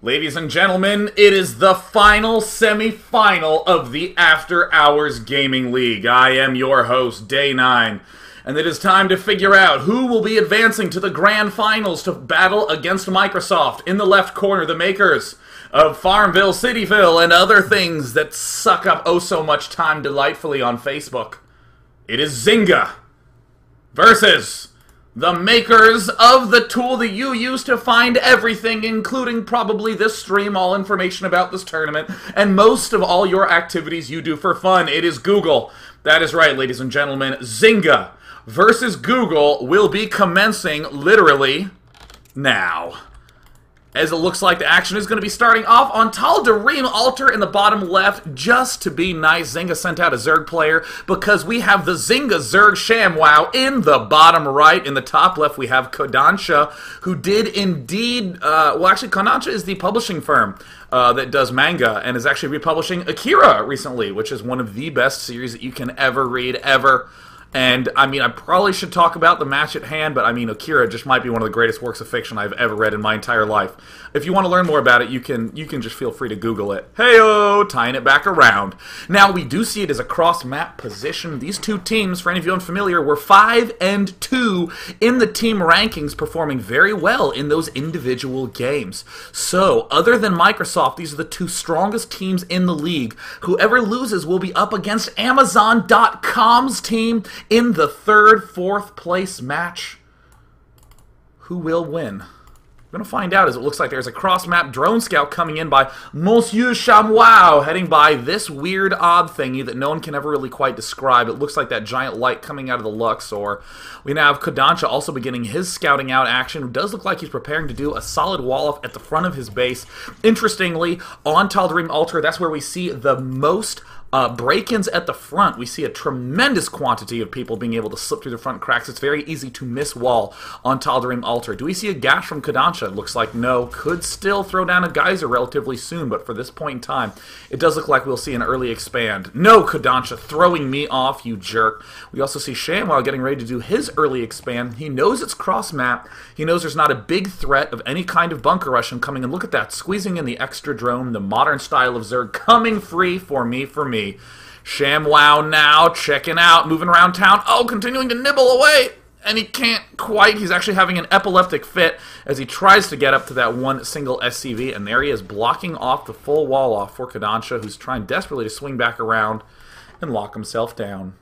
Ladies and gentlemen, it is the final semi-final of the After Hours Gaming League. I am your host, Day 9, and it is time to figure out who will be advancing to the grand finals to battle against Microsoft. In the left corner, the makers of Farmville, Cityville, and other things that suck up oh so much time delightfully on Facebook. It is Zynga versus the makers of the tool that you use to find everything, including probably this stream, all information about this tournament, and most of all your activities you do for fun. It is Google. That is right, ladies and gentlemen. Zynga versus Google will be commencing literally now, as it looks like the action is going to be starting off on Tal'Darim Altar in the bottom left. Just to be nice, Zynga sent out a Zerg player because we have the Zynga Zerg ShamWow in the bottom right. In the top left, we have Kodansha, who did indeed, well, actually, Kodansha is the publishing firm that does manga and is actually republishing Akira recently, which is one of the best series that you can ever read, ever. And, I mean, I probably should talk about the match at hand, but, I mean, Akira just might be one of the greatest works of fiction I've ever read in my entire life. If you want to learn more about it, you can just feel free to Google it. Hey-oh, tying it back around. Now, we do see it as a cross-map position. These two teams, for any of you unfamiliar, were 5 and 2 in the team rankings, performing very well in those individual games. So, other than Microsoft, these are the two strongest teams in the league. Whoever loses will be up against Amazon.com's team in the third, fourth place match. Who will win? We're going to find out, as it looks like there's a cross-map drone scout coming in by Monsieur ShamWow, heading by this weird, odd thingy that no one can ever really quite describe. It looks like that giant light coming out of the Luxor. We now have Kodansha also beginning his scouting out action. It does look like he's preparing to do a solid wall-off at the front of his base. Interestingly, on Tal'Darim Altar, that's where we see the most break-ins at the front. We see a tremendous quantity of people being able to slip through the front cracks. It's very easy to miss wall on Tal'Darim Altar. Do we see a gash from Kodansha? It looks like no. Could still throw down a geyser relatively soon, but for this point in time, it does look like we'll see an early expand. No, Kodansha, throwing me off, you jerk. We also see ShamWow getting ready to do his early expand. He knows it's cross-map. He knows there's not a big threat of any kind of bunker rush coming, and look at that, squeezing in the extra drone, the modern style of Zerg, coming free for me. ShamWow now checking out, moving around town. Oh, continuing to nibble away, and he can't quite. He's actually having an epileptic fit as he tries to get up to that one single SCV, and there he is, blocking off the full wall off for Kodansha, who's trying desperately to swing back around and lock himself down.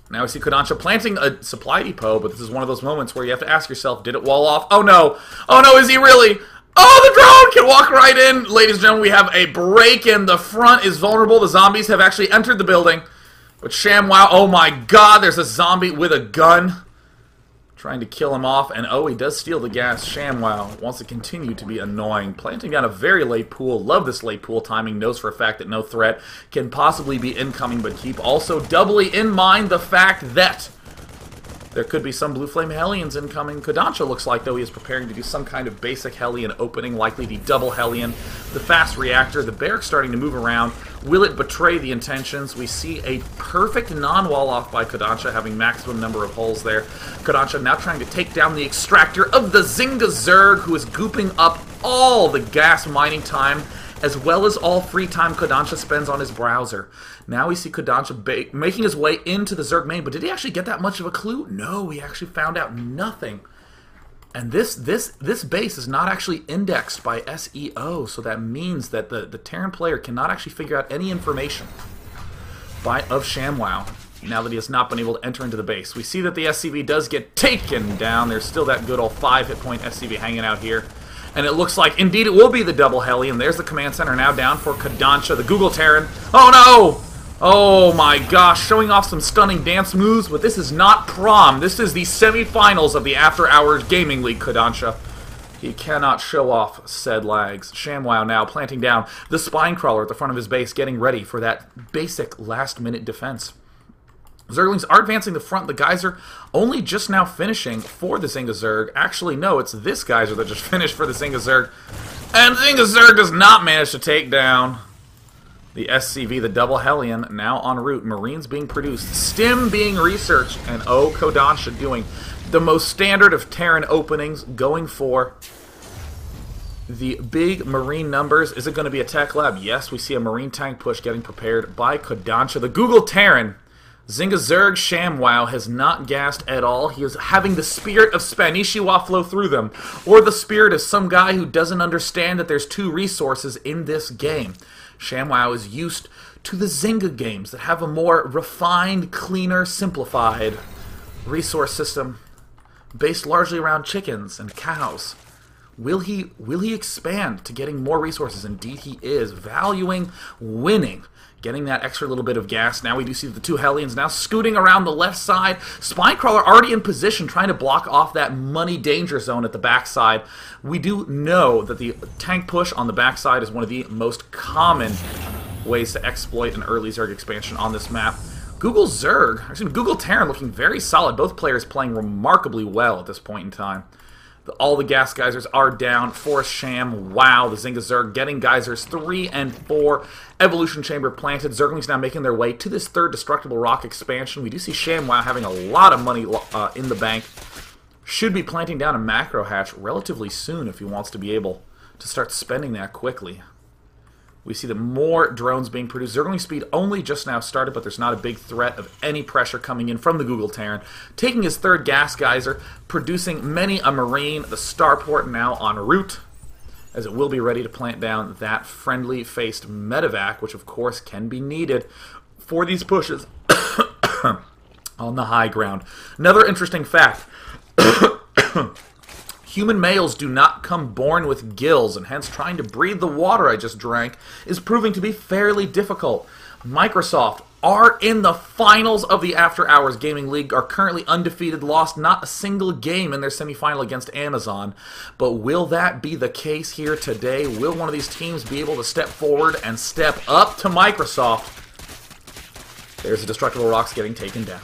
Now we see Kodansha planting a supply depot, but this is one of those moments where you have to ask yourself, did it wall off? Oh no! Oh no, is he really? Oh, the drone can walk right in. Ladies and gentlemen, we have a break-in. The front is vulnerable. The zombies have actually entered the building. But ShamWow, oh my god, there's a zombie with a gun trying to kill him off. And oh, he does steal the gas. ShamWow wants to continue to be annoying. Planting down a very late pool. Love this late pool timing. Knows for a fact that no threat can possibly be incoming, but keep also doubly in mind the fact that there could be some Blue Flame Hellions incoming. Kodansha looks like, though, he is preparing to do some kind of basic Hellion opening, likely the double Hellion. The fast reactor, the barracks starting to move around. Will it betray the intentions? We see a perfect non-wall off by Kodansha, having maximum number of holes there. Kodansha now trying to take down the extractor of the Zynga Zerg, who is gooping up all the gas mining time, as well as all free time Kodansha spends on his browser. Now we see Kodansha making his way into the Zerg main, but did he actually get that much of a clue? No, he actually found out nothing. And this base is not actually indexed by SEO, so that means that the Terran player cannot actually figure out any information of ShamWow now that he has not been able to enter into the base. We see that the SCV does get taken down. There's still that good old 5 hit point SCV hanging out here. And it looks like, indeed, it will be the double Hellion. There's the command center now down for Kodansha, the Google Terran. Oh, no! Oh, my gosh. Showing off some stunning dance moves, but this is not prom. This is the semifinals of the After Hours Gaming League, Kodansha. He cannot show off said lags. ShamWow now planting down the spine crawler at the front of his base, getting ready for that basic last-minute defense. Zerglings are advancing the front. The Geyser only just now finishing for the Zynga Zerg. Actually, no, it's this Geyser that just finished for the Zynga Zerg. And Zynga Zerg does not manage to take down the SCV, the double Hellion, now en route. Marines being produced. Stim being researched. And oh, Kodansha doing the most standard of Terran openings, going for The big Marine numbers. Is it going to be a tech lab? Yes, we see a Marine tank push getting prepared by Kodansha. The Google Terran, Zynga Zerg ShamWow has not gassed at all. He is having the spirit of Spanishiwa flow through them, or the spirit of some guy who doesn't understand that there's two resources in this game. ShamWow is used to the Zynga games that have a more refined, cleaner, simplified resource system based largely around chickens and cows. Will he expand to getting more resources? Indeed he is, valuing winning, getting that extra little bit of gas. Now we do see the two Hellions now scooting around the left side. Spinecrawler already in position, trying to block off that money danger zone at the backside. We do know that the tank push on the backside is one of the most common ways to exploit an early Zerg expansion on this map. Google Terran looking very solid. Both players playing remarkably well at this point in time. All the gas geysers are down. Forest ShamWow, the Zynga Zerg getting geysers 3 and 4. Evolution Chamber planted. Zerglings now making their way to this third Destructible Rock expansion. We do see ShamWow having a lot of money in the bank. Should be planting down a macro hatch relatively soon if he wants to be able to start spending that quickly. We see that more drones being produced. Zergling speed only just now started, but there's not a big threat of any pressure coming in from the Google Terran. Taking his third gas geyser, producing many a Marine. The starport now en route, as it will be ready to plant down that friendly-faced medevac, which of course can be needed for these pushes on the high ground. Another interesting fact. Human males do not come born with gills, and hence trying to breathe the water I just drank is proving to be fairly difficult. Microsoft are in the finals of the After Hours Gaming League, are currently undefeated, lost not a single game in their semifinal against Amazon. But will that be the case here today? Will one of these teams be able to step forward and step up to Microsoft? There's the Destructible Rocks getting taken down.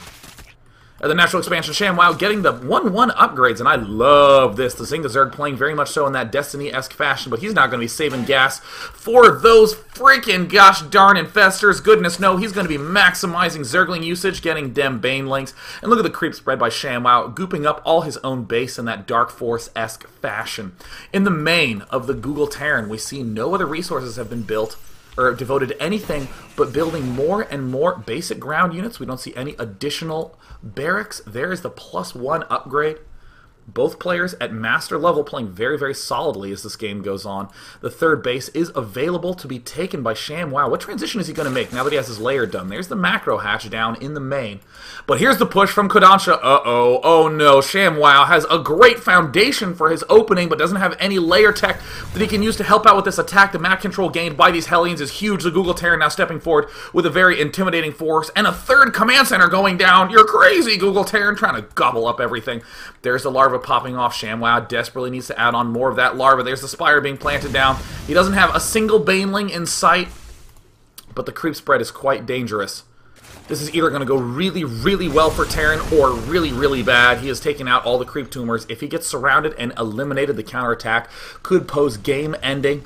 The Natural Expansion ShamWow getting the 1-1 upgrades, and I love this. The Zynga Zerg playing very much so in that Destiny-esque fashion, but he's not going to be saving gas for those freaking gosh darn infestors. Goodness no, he's going to be maximizing Zergling usage, getting dem Banelings. And look at the creep spread by ShamWow, gooping up all his own base in that Dark Force-esque fashion. In the main of the Google Terran, we see no other resources have been built or devoted to anything but building more and more basic ground units. We don't see any additional barracks. There is the +1 upgrade. Both players at master level playing very, very solidly as this game goes on. The third base is available to be taken by ShamWow. What transition is he going to make now that he has his layer done? There's the macro hatch down in the main. But here's the push from Kodansha. Uh-oh. Oh no. ShamWow has a great foundation for his opening, but doesn't have any layer tech that he can use to help out with this attack. The map control gained by these Hellions is huge. The Google Terran now stepping forward with a very intimidating force. And a third command center going down. You're crazy, Google Terran, trying to gobble up everything. There's the larva popping off. ShamWow desperately needs to add on more of that larva. There's the spire being planted down. He doesn't have a single Baneling in sight, but the creep spread is quite dangerous. This is either going to go really, really well for Terran or really, really bad. He has taken out all the creep tumors. If he gets surrounded and eliminated, the counterattack could pose game ending.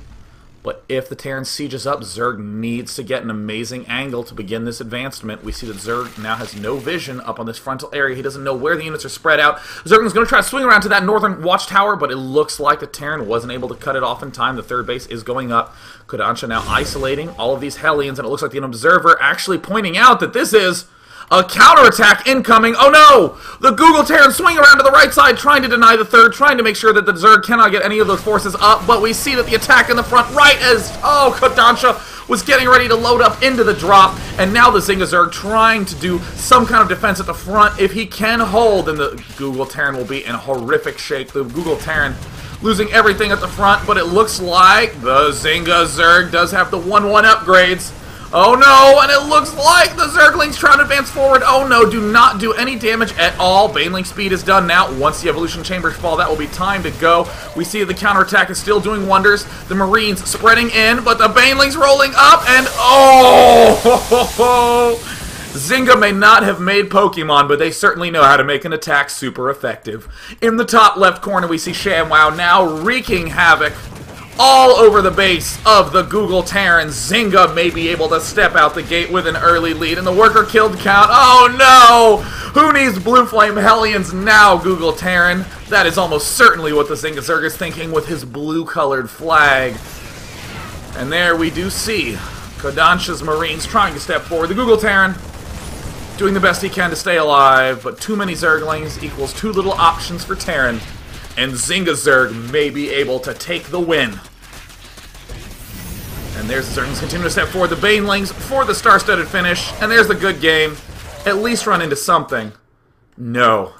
But if the Terran sieges up, Zerg needs to get an amazing angle to begin this advancement. We see that Zerg now has no vision up on this frontal area. He doesn't know where the units are spread out. Zergling's going to try to swing around to that northern watchtower, but it looks like the Terran wasn't able to cut it off in time. The third base is going up. Kodansha now isolating all of these Hellions, and it looks like the Observer actually pointing out that this is a counterattack incoming. Oh no! The Google Terran swing around to the right side, trying to deny the third, trying to make sure that the Zerg cannot get any of those forces up, but we see that the attack in the front right as, Kodansha was getting ready to load up into the drop, and now the Zynga Zerg trying to do some kind of defense at the front. If he can hold, then the Google Terran will be in horrific shape. The Google Terran losing everything at the front, but it looks like the Zynga Zerg does have the 1-1 upgrades. Oh no, and it looks like the Zerglings trying to advance forward. Oh no, do not do any damage at all. Baneling speed is done now. Once the evolution chambers fall, that will be time to go. We see the counterattack is still doing wonders. The Marines spreading in, but the Banelings rolling up, and Zynga may not have made Pokemon, but they certainly know how to make an attack super effective. In the top left corner, we see ShamWow now wreaking havoc all over the base of the Google Terran. Zynga may be able to step out the gate with an early lead, and the worker killed count. Oh no! Who needs Blue Flame Hellions now, Google Terran? That is almost certainly what the Zynga Zerg is thinking with his blue-colored flag. And there we do see Kodansha's Marines trying to step forward. The Google Terran doing the best he can to stay alive, but too many Zerglings equals too little options for Terran. And Zynga Zerg may be able to take the win. And there's the Zerglings continue to step forward. The Banelings for the star-studded finish. And there's the good game. At least run into something. No.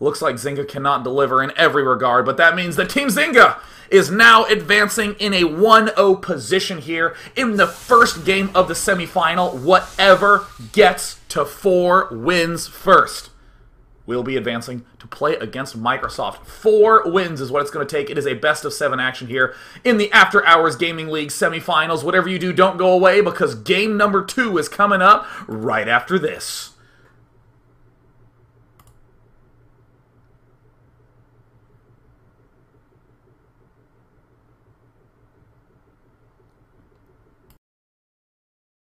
Looks like Zynga cannot deliver in every regard, but that means that Team Zynga is now advancing in a 1-0 position here in the first game of the semifinal. Whatever gets to 4 wins first will be advancing to play against Microsoft. 4 wins is what it's going to take. It is a best-of-7 action here in the After Hours Gaming League semifinals. Whatever you do, don't go away, because game number 2 is coming up right after this.